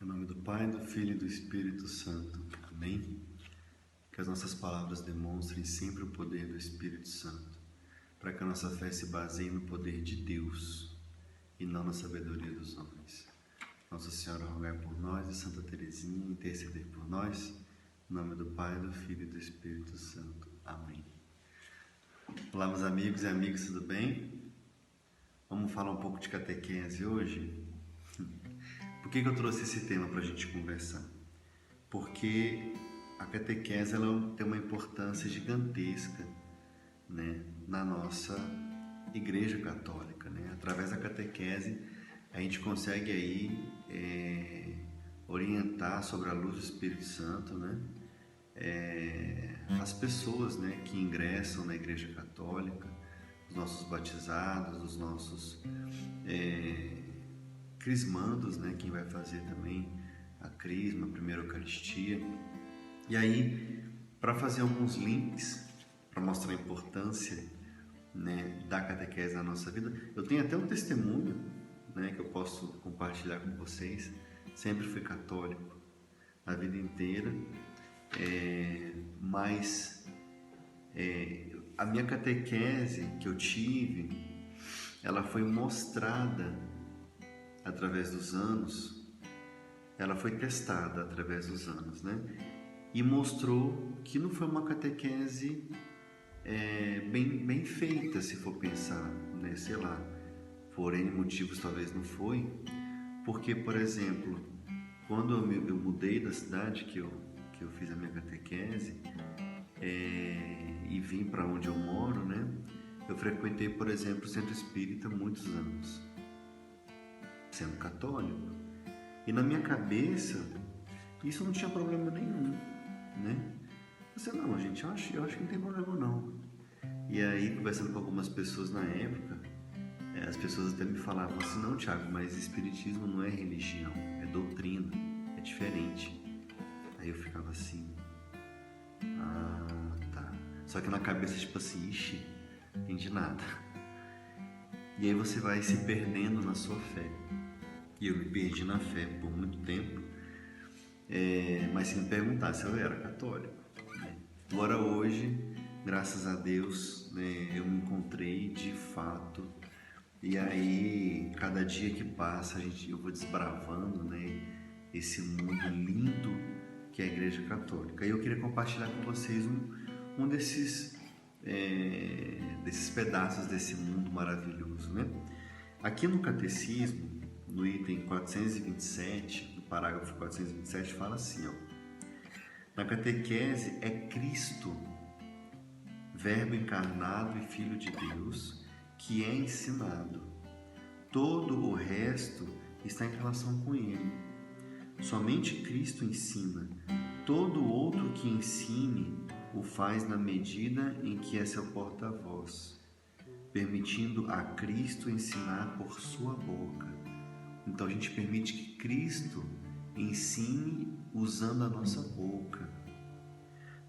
Em nome do Pai, do Filho e do Espírito Santo. Amém? Que as nossas palavras demonstrem sempre o poder do Espírito Santo, para que a nossa fé se baseie no poder de Deus e não na sabedoria dos homens. Nossa Senhora, rogai por nós, e Santa Teresinha, interceder por nós. Em nome do Pai, do Filho e do Espírito Santo. Amém. Olá, meus amigos e amigas, tudo bem? Vamos falar um pouco de catequese hoje? Por que eu trouxe esse tema para a gente conversar? Porque a catequese ela tem uma importância gigantesca, né, na nossa Igreja Católica, né? Através da catequese a gente consegue aí orientar sobre a luz do Espírito Santo, né? As pessoas, né, que ingressam na Igreja Católica, os nossos batizados, os nossos crismandos, né, quem vai fazer também a crisma, a primeira Eucaristia. E aí, para fazer alguns links, para mostrar a importância, né, da catequese na nossa vida, eu tenho até um testemunho, né, que eu posso compartilhar com vocês. Sempre fui católico a vida inteira, mas a minha catequese que eu tive, ela foi mostrada através dos anos, ela foi testada através dos anos, né? E mostrou que não foi uma catequese bem feita, se for pensar, né? Sei lá, por N motivos talvez não foi, porque, por exemplo, quando eu mudei da cidade que eu fiz a minha catequese e vim para onde eu moro, né? Eu frequentei, por exemplo, o Centro Espírita há muitos anos, sendo católico. E na minha cabeça, isso não tinha problema nenhum, né? Eu não, gente, eu acho que não tem problema não. E aí, conversando com algumas pessoas na época, as pessoas até me falavam assim, não, Thiago, mas espiritismo não é religião, é doutrina, é diferente. Aí eu ficava assim, tá. Só que na cabeça, tipo assim, ixi, não entendi nada. E aí você vai se perdendo na sua fé. E eu me perdi na fé por muito tempo, mas se me perguntasse, eu era católico. Agora hoje, graças a Deus, né, eu me encontrei de fato. E aí, cada dia que passa, eu vou desbravando, né, esse mundo lindo que é a Igreja Católica. E eu queria compartilhar com vocês um desses pedaços desse mundo maravilhoso, né? Aqui no Catecismo, no item 427, no parágrafo 427, fala assim, ó: na catequese é Cristo, Verbo encarnado e Filho de Deus, que é ensinado. Todo o resto está em relação com Ele. Somente Cristo ensina. Todo outro que ensine o faz na medida em que é seu porta-voz, permitindo a Cristo ensinar por sua boca. Então a gente permite que Cristo ensine usando a nossa boca.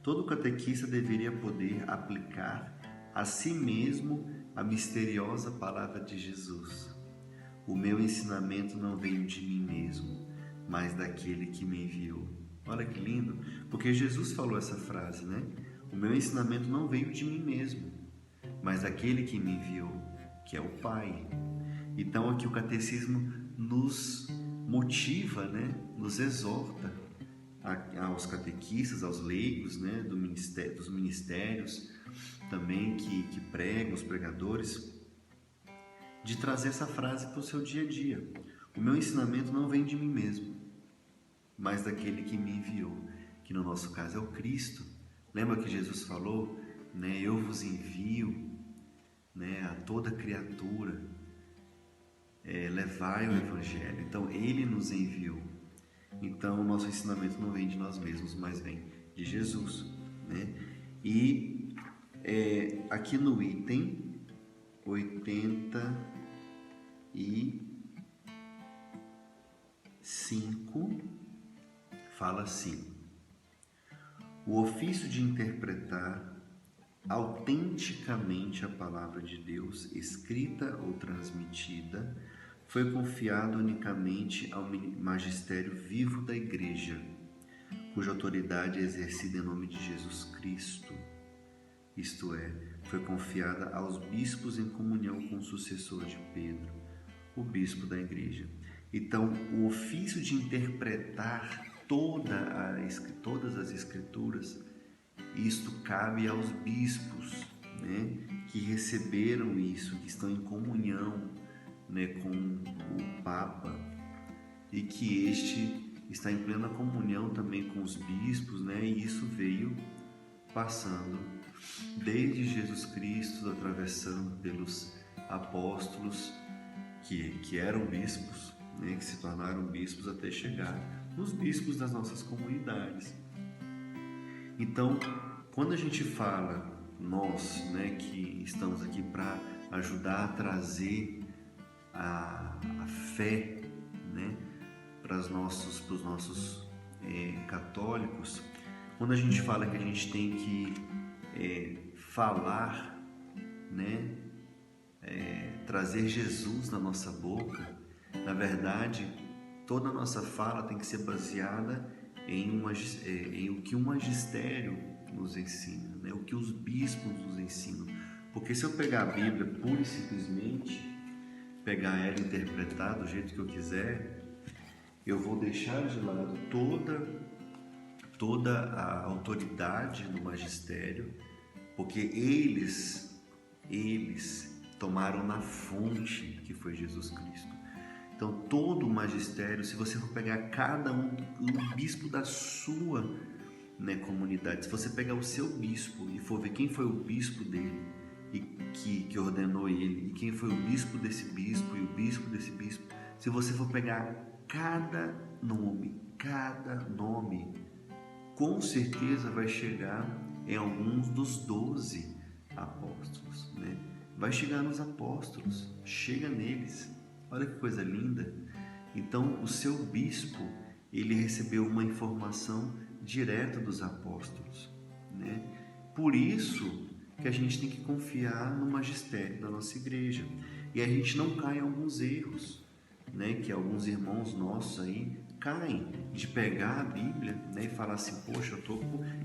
Todo catequista deveria poder aplicar a si mesmo a misteriosa palavra de Jesus. O meu ensinamento não veio de mim mesmo, mas daquele que me enviou. Olha que lindo, porque Jesus falou essa frase, né? O meu ensinamento não veio de mim mesmo, mas daquele que me enviou, que é o Pai. Então aqui o catecismo nos motiva, né? Nos exorta aos catequistas, aos leigos, né? Dos ministérios também que pregam, os pregadores, de trazer essa frase para o seu dia a dia. O meu ensinamento não vem de mim mesmo, mas daquele que me enviou, que no nosso caso é o Cristo. Lembra que Jesus falou, né? Eu vos envio, né, a toda criatura, levai o Evangelho. Então Ele nos enviou. Então o nosso ensinamento não vem de nós mesmos, mas vem de Jesus, né? E aqui no item 85 fala assim: o ofício de interpretar autenticamente a palavra de Deus, escrita ou transmitida, foi confiado unicamente ao magistério vivo da Igreja, cuja autoridade é exercida em nome de Jesus Cristo, isto é, foi confiada aos bispos em comunhão com o sucessor de Pedro, o bispo da Igreja. Então, o ofício de interpretar todas as Escrituras, isto cabe aos bispos, né, que receberam isso, que estão em comunhão, né, com o Papa, e que este está em plena comunhão também com os bispos, né, e isso veio passando desde Jesus Cristo, atravessando pelos apóstolos que eram bispos, né, que se tornaram bispos, até chegar nos bispos das nossas comunidades. Então, quando a gente fala, nós, né, que estamos aqui para ajudar a trazer a fé, né, para os nossos católicos, quando a gente fala que a gente tem que falar, né, trazer Jesus na nossa boca, na verdade, toda a nossa fala tem que ser baseada em o que o magistério nos ensina, né, o que os bispos nos ensinam. Porque se eu pegar a Bíblia pura e simplesmente, pegar ela e interpretar do jeito que eu quiser, eu vou deixar de lado toda a autoridade do magistério, porque eles tomaram na fonte que foi Jesus Cristo. Então, todo o magistério, se você for pegar cada um bispo da sua, né, comunidade, se você pegar o seu bispo e for ver quem foi o bispo dele e que ordenou ele, e quem foi o bispo desse bispo e o bispo desse bispo, se você for pegar cada nome, com certeza vai chegar em alguns dos 12 apóstolos, né? Vai chegar nos apóstolos, chega neles. Olha que coisa linda. Então, o seu bispo, ele recebeu uma informação direta dos apóstolos, né? Por isso que a gente tem que confiar no magistério da nossa igreja. E a gente não cai em alguns erros, né, que alguns irmãos nossos aí caem, de pegar a Bíblia, né, e falar assim, poxa,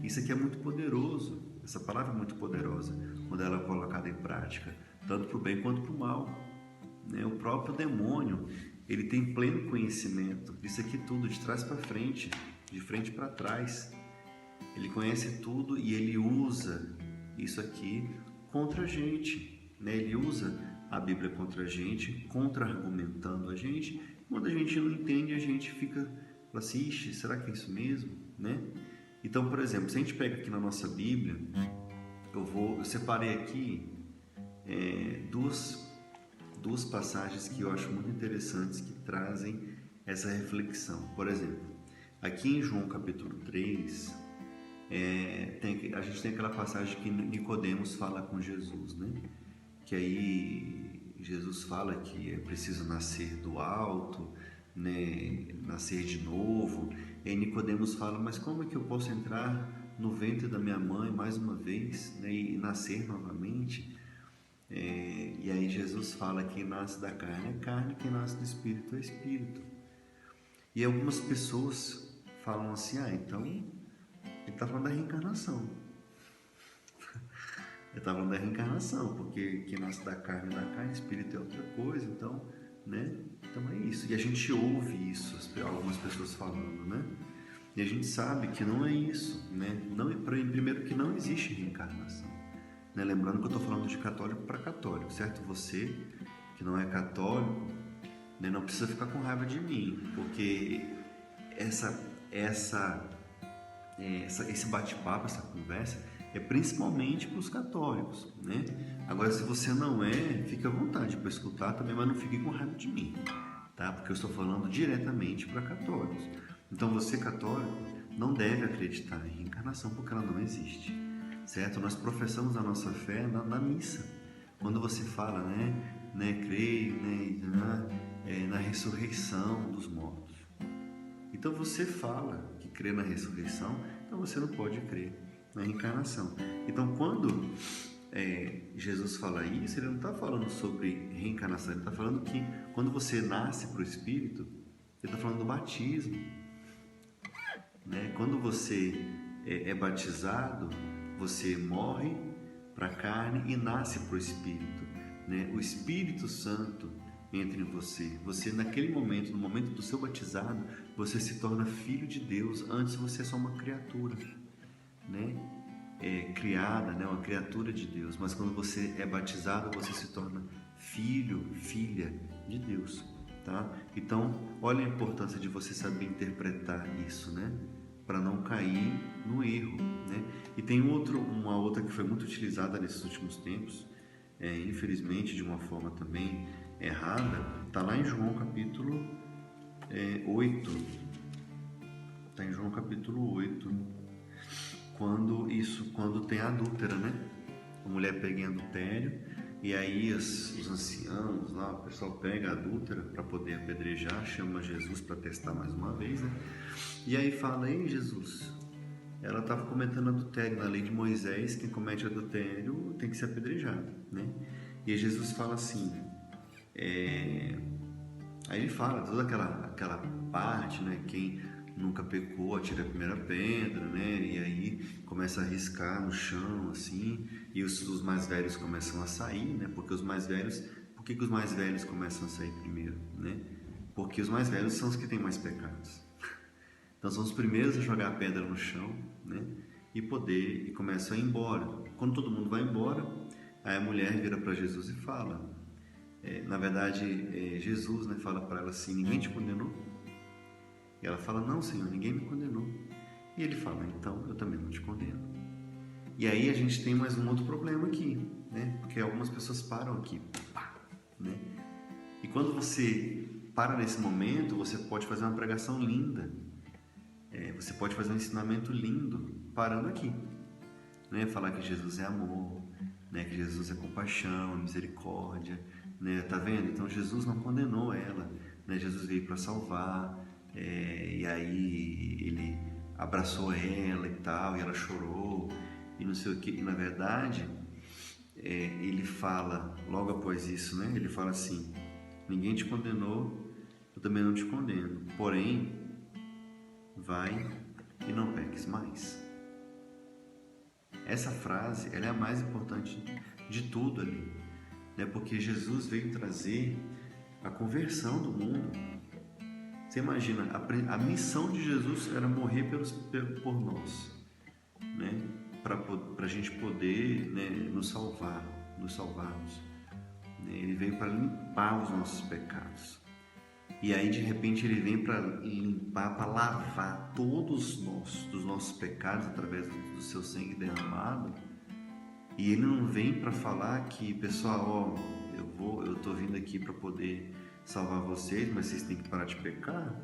isso aqui é muito poderoso, essa palavra é muito poderosa, quando ela é colocada em prática, tanto para o bem quanto para o mal, né? O próprio demônio, ele tem pleno conhecimento disso aqui tudo, de trás para frente, de frente para trás, ele conhece tudo e ele usa isso aqui contra a gente, né? Ele usa a Bíblia contra a gente, contra-argumentando a gente. Quando a gente não entende, a gente fala assim, ixi, será que é isso mesmo, né? Então, por exemplo, se a gente pega aqui na nossa Bíblia, eu separei aqui duas passagens que eu acho muito interessantes, que trazem essa reflexão. Por exemplo, aqui em João capítulo 3, a gente tem aquela passagem que Nicodemos fala com Jesus, né? Que aí Jesus fala que é preciso nascer do alto, né? Nascer de novo. E aí Nicodemos fala, mas como é que eu posso entrar no ventre da minha mãe mais uma vez, né? E nascer novamente? E aí Jesus fala, quem nasce da carne é carne, quem nasce do espírito é espírito. E algumas pessoas falam assim, então ele está falando da reencarnação. Ele está falando da reencarnação, porque quem nasce da carne é da carne, espírito é outra coisa, então, né? Então é isso. E a gente ouve isso, algumas pessoas falando, né? E a gente sabe que não é isso, né? Não, primeiro que não existe reencarnação, né? Lembrando que eu estou falando de católico para católico, certo? Você que não é católico, né, não precisa ficar com raiva de mim, porque esse bate-papo, essa conversa é principalmente para os católicos, né? Agora, se você não fique à vontade para escutar também, mas não fique com raiva de mim, tá? Porque eu estou falando diretamente para católicos. Então, você católico não deve acreditar em reencarnação, porque ela não existe, certo? Nós professamos a nossa fé na missa. Quando você fala, creio, na ressurreição dos mortos. Então, você fala que crê na ressurreição, então você não pode crer na reencarnação. Então, quando Jesus fala isso, ele não está falando sobre reencarnação, ele está falando que quando você nasce para o Espírito, ele está falando do batismo, né? Quando você é batizado, você morre para a carne e nasce para o Espírito, né? O Espírito Santo entra em você. Você naquele momento, no momento do seu batizado, você se torna filho de Deus. Antes você é só uma criatura, né? Criada, né? Uma criatura de Deus. Mas quando você é batizado, você se torna filho, filha de Deus, tá? Então, olha a importância de você saber interpretar isso, né? Para não cair no erro, né? E tem uma outra que foi muito utilizada nesses últimos tempos, infelizmente de uma forma também errada, está lá em João capítulo 8. Está em João capítulo 8, quando tem a adúltera, né? A mulher pega em adultério, e aí os anciãos lá, o pessoal pega a adúltera para poder apedrejar, chama Jesus para testar mais uma vez, né? E aí fala: ei, Jesus, ela estava cometendo adultério. Na lei de Moisés, quem comete adultério tem que ser apedrejado, né? E aí Jesus fala assim, aí ele fala toda aquela parte, né? Quem nunca pecou, atira a primeira pedra, né? E aí começa a riscar no chão, assim, e os mais velhos começam a sair, né? Por que os mais velhos começam a sair primeiro, né? Porque os mais velhos são os que têm mais pecados. Então são os primeiros a jogar a pedra no chão, né? E começam a ir embora. Quando todo mundo vai embora, aí a mulher vira para Jesus e fala, na verdade, Jesus, né, fala para ela assim: ninguém te condenou? E ela fala: não, Senhor, ninguém me condenou. E ele fala: então eu também não te condeno. E aí a gente tem mais um outro problema aqui, né? Porque algumas pessoas param aqui, né? E quando você para nesse momento, você pode fazer uma pregação linda, você pode fazer um ensinamento lindo parando aqui, né? Falar que Jesus é amor, né? Que Jesus é compaixão, misericórdia, né? Tá vendo? Então Jesus não condenou ela, né? Jesus veio para salvar, e aí ele abraçou ela e tal, e ela chorou e não sei o que. E na verdade, ele fala logo após isso, né? Ele fala assim: ninguém te condenou, eu também não te condeno, porém vai e não peques mais. Essa frase, ela é a mais importante de tudo ali, né? Porque Jesus veio trazer a conversão do mundo. Você imagina, a missão de Jesus era morrer por nós, né? Para a gente poder, né, nos salvarmos. Ele veio para limpar os nossos pecados. E aí de repente ele vem para limpar, para lavar todos dos nossos pecados através do seu sangue derramado. E ele não vem para falar que, pessoal, eu estou vindo aqui para poder salvar vocês, mas vocês têm que parar de pecar,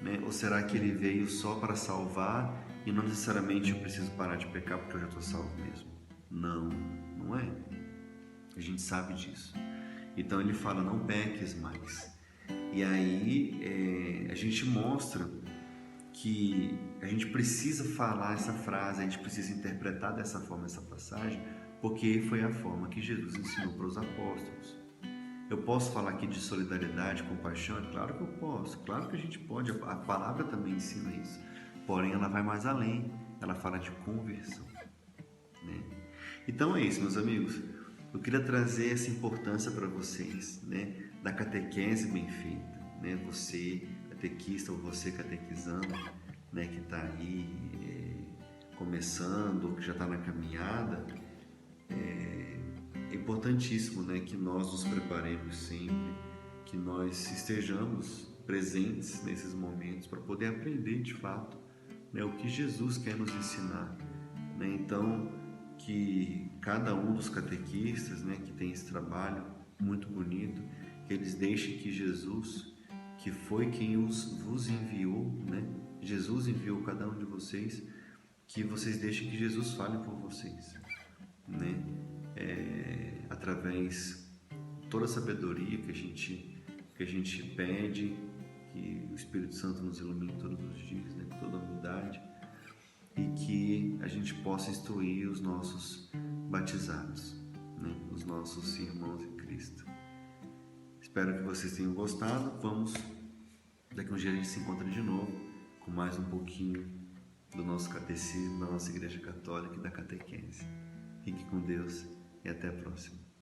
né? Ou será que ele veio só para salvar e não necessariamente eu preciso parar de pecar porque eu já estou salvo mesmo? Não, não é. A gente sabe disso. Então ele fala: não peques mais. E aí a gente mostra que a gente precisa falar essa frase, a gente precisa interpretar dessa forma essa passagem, porque foi a forma que Jesus ensinou para os apóstolos. Eu posso falar aqui de solidariedade, compaixão? É claro que eu posso, claro que a gente pode, a palavra também ensina isso, porém ela vai mais além, ela fala de conversão, né? Então é isso, meus amigos, eu queria trazer essa importância para vocês, né, da catequese bem feita, né? Você catequista ou você catequizando, né, que está aí começando ou que já está na caminhada, é importantíssimo, né, que nós nos preparemos sempre, que nós estejamos presentes nesses momentos para poder aprender de fato, né, o que Jesus quer nos ensinar, né? Então, que cada um dos catequistas, né, que tem esse trabalho muito bonito, que eles deixem que Jesus, que foi quem vos enviou, né? Jesus enviou cada um de vocês, que vocês deixem que Jesus fale por vocês, né? Através de toda a sabedoria que a gente pede, que o Espírito Santo nos ilumine todos os dias, né? Com toda a humildade, e que a gente possa instruir os nossos batizados, né? Os nossos irmãos em Cristo. Espero que vocês tenham gostado. Daqui a um dia a gente se encontra de novo com mais um pouquinho do nosso catecismo, da nossa Igreja Católica e da catequese. Fique com Deus e até a próxima.